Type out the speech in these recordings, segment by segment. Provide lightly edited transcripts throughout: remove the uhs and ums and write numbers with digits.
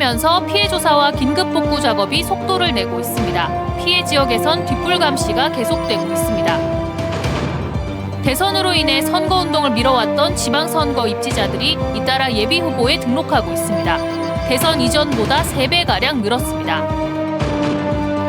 풀리면서 피해 조사와 긴급 복구 작업이 속도를 내고 있습니다. 피해 지역에선 뒷불 감시가 계속되고 있습니다. 대선으로 인해 선거운동을 미뤄왔던 지방선거 입지자들이 잇따라 예비후보에 등록하고 있습니다. 대선 이전보다 3배가량 늘었습니다.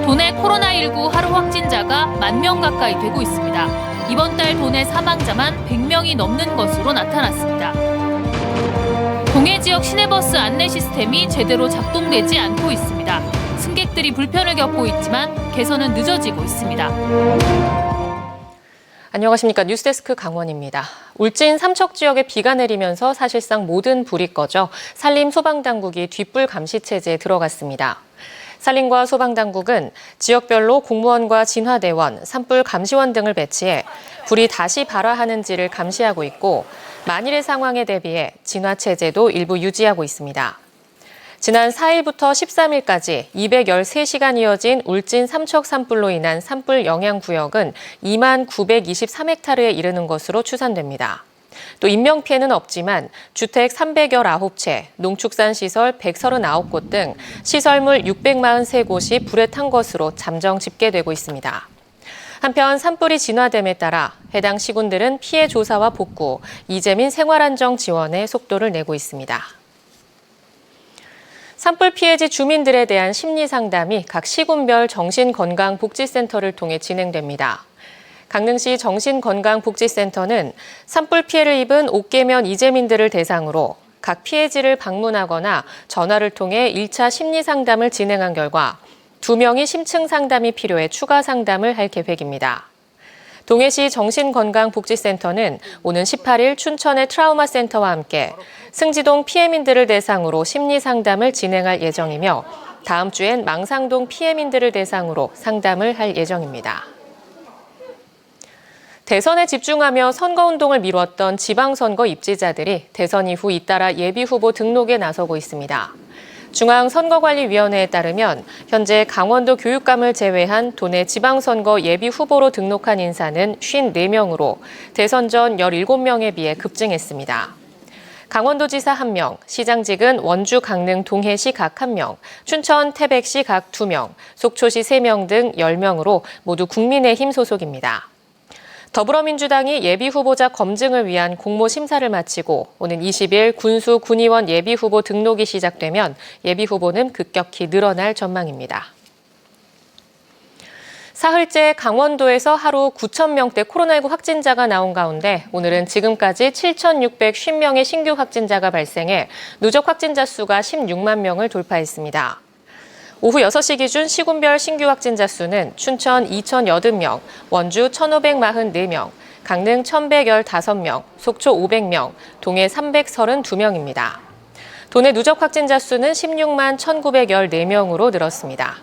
도내 코로나19 하루 확진자가 10,000명 가까이 되고 있습니다. 이번 달 도내 사망자만 100명이 넘는 것으로 나타났습니다. 동해 지역 시내버스 안내 시스템이 제대로 작동되지 않고 있습니다. 승객들이 불편을 겪고 있지만 개선은 늦어지고 있습니다. 안녕하십니까. 뉴스데스크 강원입니다. 울진 삼척 지역에 비가 내리면서 사실상 모든 불이 꺼져 산림 소방당국이 뒷불 감시 체제에 들어갔습니다. 산림과 소방당국은 지역별로 공무원과 진화대원, 산불 감시원 등을 배치해 불이 다시 발화하는지를 감시하고 있고 만일의 상황에 대비해 진화 체제도 일부 유지하고 있습니다. 지난 4일부터 13일까지 213시간 이어진 울진 삼척 산불로 인한 산불 영향 구역은 2923헥타르에 이르는 것으로 추산됩니다. 또 인명피해는 없지만 주택 319채, 농축산시설 139곳 등 시설물 643곳이 불에 탄 것으로 잠정 집계되고 있습니다. 한편 산불이 진화됨에 따라 해당 시군들은 피해 조사와 복구, 이재민 생활안정 지원에 속도를 내고 있습니다. 산불 피해지 주민들에 대한 심리상담이 각 시군별 정신건강복지센터를 통해 진행됩니다. 강릉시 정신건강복지센터는 산불 피해를 입은 옥계면 이재민들을 대상으로 각 피해지를 방문하거나 전화를 통해 1차 심리상담을 진행한 결과 2명이 심층 상담이 필요해 추가 상담을 할 계획입니다. 동해시 정신건강복지센터는 오는 18일 춘천의 트라우마센터와 함께 승지동 피해민들을 대상으로 심리상담을 진행할 예정이며 다음 주엔 망상동 피해민들을 대상으로 상담을 할 예정입니다. 대선에 집중하며 선거운동을 미뤘던 지방선거 입지자들이 대선 이후 잇따라 예비후보 등록에 나서고 있습니다. 중앙선거관리위원회에 따르면 현재 강원도 교육감을 제외한 도내 지방선거 예비후보로 등록한 인사는 54명으로 대선 전 17명에 비해 급증했습니다. 강원도지사 1명, 시장직은 원주, 강릉, 동해시 각 1명, 춘천, 태백시 각 2명, 속초시 3명 등 10명으로 모두 국민의힘 소속입니다. 더불어민주당이 예비후보자 검증을 위한 공모 심사를 마치고 오는 20일 군수 군의원 예비후보 등록이 시작되면 예비후보는 급격히 늘어날 전망입니다. 사흘째 강원도에서 하루 9,000명대 코로나19 확진자가 나온 가운데 오늘은 지금까지 7,650명의 신규 확진자가 발생해 누적 확진자 수가 16만 명을 돌파했습니다. 오후 6시 기준 시군별 신규 확진자 수는 춘천 2,080명, 원주 1,544명, 강릉 1,115명, 속초 500명, 동해 332명입니다. 도내 누적 확진자 수는 16만 1,914명으로 늘었습니다.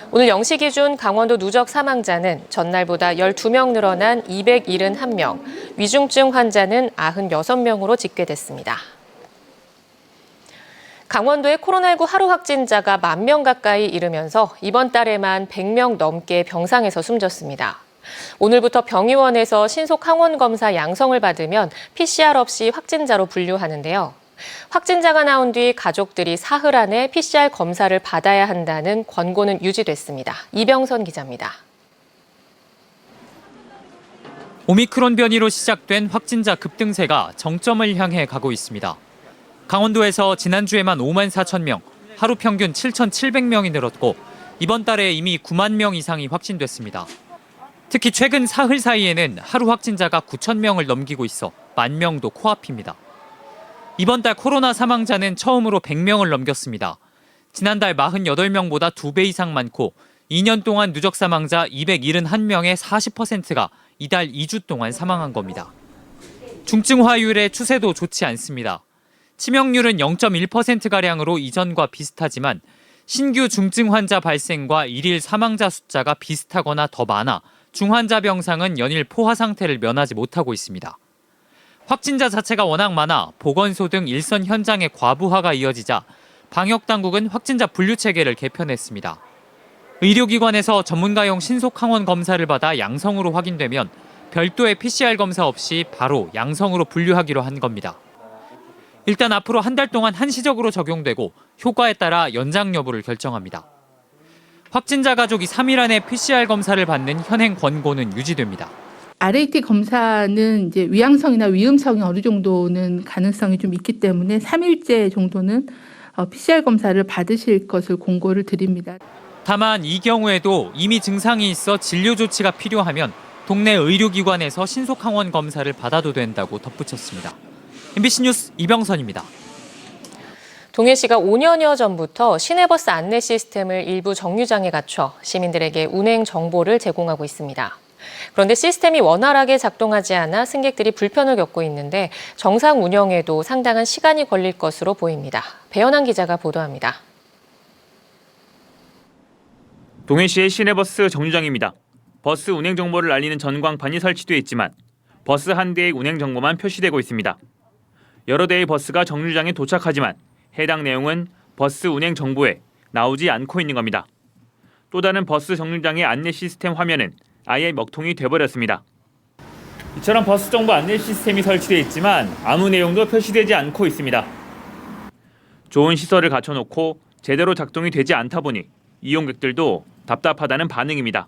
오늘 0시 기준 강원도 누적 사망자는 전날보다 12명 늘어난 271명, 위중증 환자는 96명으로 집계됐습니다. 강원도의 코로나19 하루 확진자가 10,000명 가까이 이르면서 이번 달에만 100명 넘게 병상에서 숨졌습니다. 오늘부터 병의원에서 신속 항원 검사 양성을 받으면 PCR 없이 확진자로 분류하는데요. 확진자가 나온 뒤 가족들이 사흘 안에 PCR 검사를 받아야 한다는 권고는 유지됐습니다. 이병선 기자입니다. 오미크론 변이로 시작된 확진자 급등세가 정점을 향해 가고 있습니다. 강원도에서 지난주에만 5만 4천 명, 하루 평균 7,700명이 늘었고 이번 달에 이미 9만 명 이상이 확진됐습니다. 특히 최근 사흘 사이에는 하루 확진자가 9천 명을 넘기고 있어 10,000명도 코앞입니다. 이번 달 코로나 사망자는 처음으로 100명을 넘겼습니다. 지난달 48명보다 2배 이상 많고 2년 동안 누적 사망자 271명의 40%가 이달 2주 동안 사망한 겁니다. 중증화율의 추세도 좋지 않습니다. 치명률은 0.1%가량으로 이전과 비슷하지만 신규 중증 환자 발생과 일일 사망자 숫자가 비슷하거나 더 많아 중환자 병상은 연일 포화 상태를 면하지 못하고 있습니다. 확진자 자체가 워낙 많아 보건소 등 일선 현장의 과부하가 이어지자 방역당국은 확진자 분류 체계를 개편했습니다. 의료기관에서 전문가용 신속 항원 검사를 받아 양성으로 확인되면 별도의 PCR 검사 없이 바로 양성으로 분류하기로 한 겁니다. 일단 앞으로 한 달 동안 한시적으로 적용되고 효과에 따라 연장 여부를 결정합니다. 확진자 가족이 3일 안에 PCR 검사를 받는 현행 권고는 유지됩니다. RAT 검사는 이제 위양성이나 위음성이 어느 정도는 가능성이 좀 있기 때문에 3일째 정도는 PCR 검사를 받으실 것을 공고를 드립니다. 다만 이 경우에도 이미 증상이 있어 진료 조치가 필요하면 동네 의료기관에서 신속항원 검사를 받아도 된다고 덧붙였습니다. MBC 뉴스 이병선입니다. 동해시가 5년여 전부터 시내버스 안내 시스템을 일부 정류장에 갖춰 시민들에게 운행 정보를 제공하고 있습니다. 그런데 시스템이 원활하게 작동하지 않아 승객들이 불편을 겪고 있는데 정상 운영에도 상당한 시간이 걸릴 것으로 보입니다. 배현한 기자가 보도합니다. 동해시의 시내버스 정류장입니다. 버스 운행 정보를 알리는 전광판이 설치돼 있지만 버스 한 대의 운행 정보만 표시되고 있습니다. 여러 대의 버스가 정류장에 도착하지만 해당 내용은 버스 운행 정보에 나오지 않고 있는 겁니다. 또 다른 버스 정류장의 안내 시스템 화면은 아예 먹통이 돼버렸습니다. 이처럼 버스 정보 안내 시스템이 설치돼 있지만 아무 내용도 표시되지 않고 있습니다. 좋은 시설을 갖춰놓고 제대로 작동이 되지 않다 보니 이용객들도 답답하다는 반응입니다.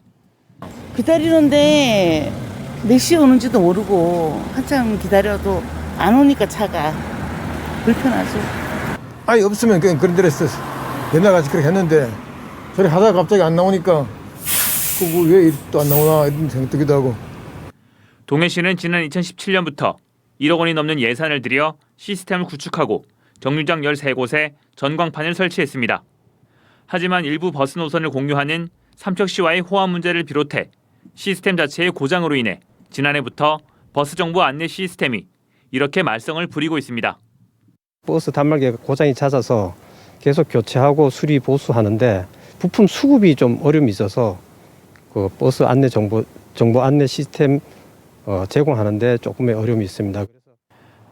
기다리는데 몇 시에 오는지도 모르고 한참 기다려도 안 오니까 차가 불편하죠. 아예 없으면 그냥 그런 데로 했어. 옛날 같이 그렇게 했는데 저리 하다가 갑자기 안 나오니까 왜 또 안 나오나 이런 생각 들기도 하고. 동해시는 지난 2017년부터 1억 원이 넘는 예산을 들여 시스템을 구축하고 정류장 13곳에 전광판을 설치했습니다. 하지만 일부 버스 노선을 공유하는 삼척시와의 호환 문제를 비롯해 시스템 자체의 고장으로 인해 지난해부터 버스 정보 안내 시스템이 이렇게 말썽을 부리고 있습니다. 버스 단말기가 고장이 잦아서 계속 교체하고 수리 보수하는데 부품 수급이 좀 어려움이 있어서 그 버스 안내 정보 안내 시스템 제공하는데 조금의 어려움이 있습니다.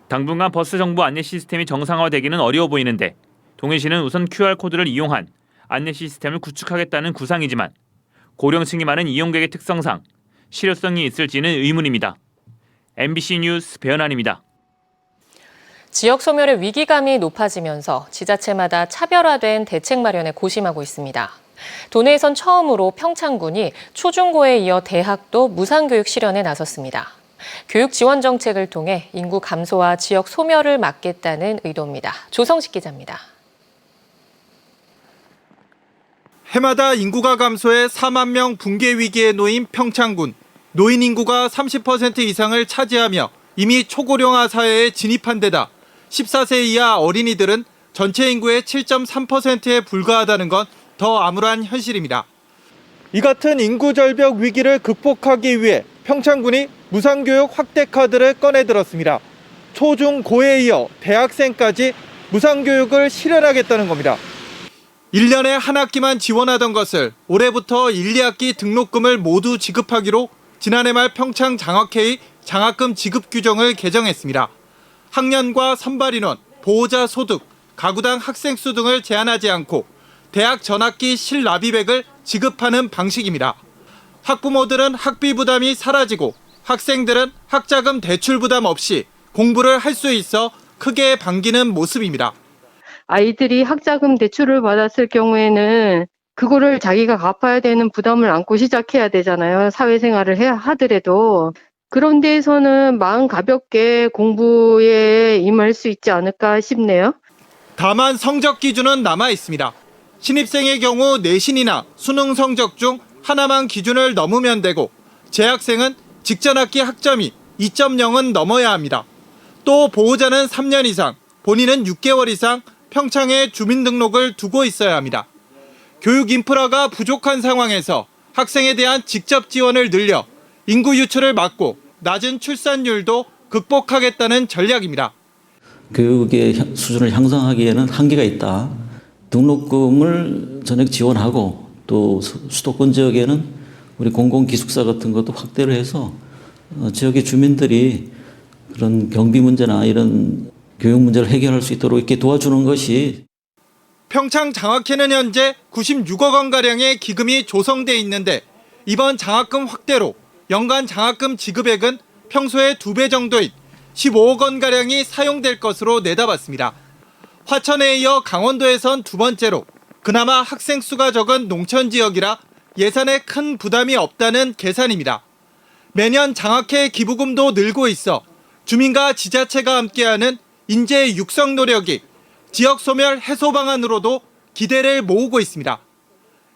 당분간 버스 정보 안내 시스템이 정상화되기는 어려워 보이는데 동해시는 우선 QR코드를 이용한 안내 시스템을 구축하겠다는 구상이지만 고령층이 많은 이용객의 특성상 실효성이 있을지는 의문입니다. MBC 뉴스 배현환입니다. 지역 소멸의 위기감이 높아지면서 지자체마다 차별화된 대책 마련에 고심하고 있습니다. 도내에선 처음으로 평창군이 초중고에 이어 대학도 무상교육 실현에 나섰습니다. 교육 지원 정책을 통해 인구 감소와 지역 소멸을 막겠다는 의도입니다. 조성식 기자입니다. 해마다 인구가 감소해 4만 명 붕괴 위기에 놓인 평창군. 노인 인구가 30% 이상을 차지하며 이미 초고령화 사회에 진입한 데다 14세 이하 어린이들은 전체 인구의 7.3%에 불과하다는 건 더 암울한 현실입니다. 이 같은 인구 절벽 위기를 극복하기 위해 평창군이 무상교육 확대 카드를 꺼내들었습니다. 초, 중, 고에 이어 대학생까지 무상교육을 실현하겠다는 겁니다. 1년에 한 학기만 지원하던 것을 올해부터 1, 2학기 등록금을 모두 지급하기로 지난해 말 평창 장학회의 장학금 지급 규정을 개정했습니다. 학년과 선발 인원, 보호자 소득, 가구당 학생 수 등을 제한하지 않고 대학 전학기 실납입액을 지급하는 방식입니다. 학부모들은 학비 부담이 사라지고 학생들은 학자금 대출 부담 없이 공부를 할 수 있어 크게 반기는 모습입니다. 아이들이 학자금 대출을 받았을 경우에는 그거를 자기가 갚아야 되는 부담을 안고 시작해야 되잖아요. 사회생활을 하더라도. 그런 데에서는 마음 가볍게 공부에 임할 수 있지 않을까 싶네요. 다만 성적 기준은 남아 있습니다. 신입생의 경우 내신이나 수능 성적 중 하나만 기준을 넘으면 되고 재학생은 직전 학기 학점이 2.0은 넘어야 합니다. 또 보호자는 3년 이상, 본인은 6개월 이상 평창에 주민등록을 두고 있어야 합니다. 교육 인프라가 부족한 상황에서 학생에 대한 직접 지원을 늘려 인구 유출을 막고 낮은 출산율도 극복하겠다는 전략입니다. 교육의 수준을 향상하기에는 한계가 있다. 등록금을 전액 지원하고 또 수도권 지역에는 우리 공공기숙사 같은 것도 확대를 해서 지역의 주민들이 그런 경비 문제나 이런 교육 문제를 해결할 수 있도록 이렇게 도와주는 것이. 평창 장학회는 현재 96억 원가량의 기금이 조성돼 있는데 이번 장학금 확대로 연간 장학금 지급액은 평소의 2배 정도인 15억 원가량이 사용될 것으로 내다봤습니다. 화천에 이어 강원도에선 두 번째로 그나마 학생 수가 적은 농촌 지역이라 예산에 큰 부담이 없다는 계산입니다. 매년 장학회 기부금도 늘고 있어 주민과 지자체가 함께하는 인재 육성 노력이 지역 소멸 해소 방안으로도 기대를 모으고 있습니다.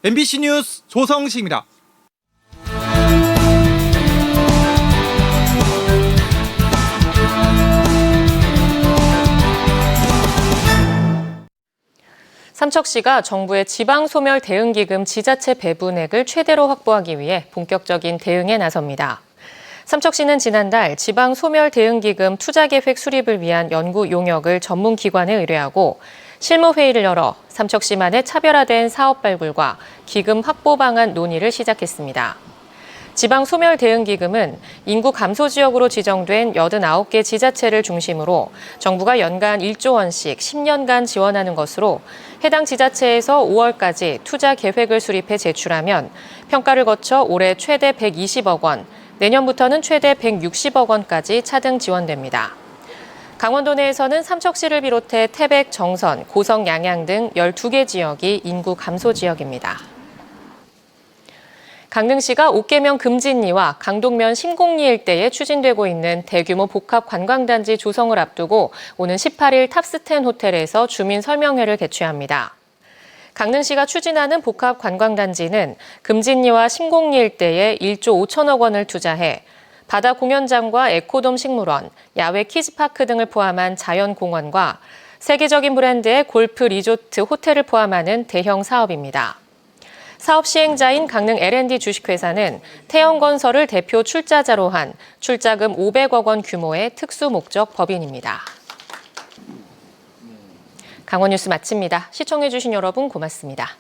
MBC 뉴스 조성식입니다. 삼척시가 정부의 지방소멸 대응기금 지자체 배분액을 최대로 확보하기 위해 본격적인 대응에 나섭니다. 삼척시는 지난달 지방소멸 대응기금 투자계획 수립을 위한 연구 용역을 전문기관에 의뢰하고 실무회의를 열어 삼척시만의 차별화된 사업 발굴과 기금 확보 방안 논의를 시작했습니다. 지방소멸대응기금은 인구 감소 지역으로 지정된 89개 지자체를 중심으로 정부가 연간 1조 원씩 10년간 지원하는 것으로 해당 지자체에서 5월까지 투자 계획을 수립해 제출하면 평가를 거쳐 올해 최대 120억 원, 내년부터는 최대 160억 원까지 차등 지원됩니다. 강원도 내에서는 삼척시를 비롯해 태백, 정선, 고성, 양양 등 12개 지역이 인구 감소 지역입니다. 강릉시가 옥계면 금진리와 강동면 신곡리 일대에 추진되고 있는 대규모 복합 관광단지 조성을 앞두고 오는 18일 탑스텐 호텔에서 주민 설명회를 개최합니다. 강릉시가 추진하는 복합 관광단지는 금진리와 신곡리 일대에 1조 5천억 원을 투자해 바다 공연장과 에코돔 식물원, 야외 키즈파크 등을 포함한 자연공원과 세계적인 브랜드의 골프 리조트 호텔을 포함하는 대형 사업입니다. 사업 시행자인 강릉 L&D 주식회사는 태영건설을 대표 출자자로 한 출자금 500억 원 규모의 특수 목적 법인입니다. 강원 뉴스 마칩니다. 시청해주신 여러분 고맙습니다.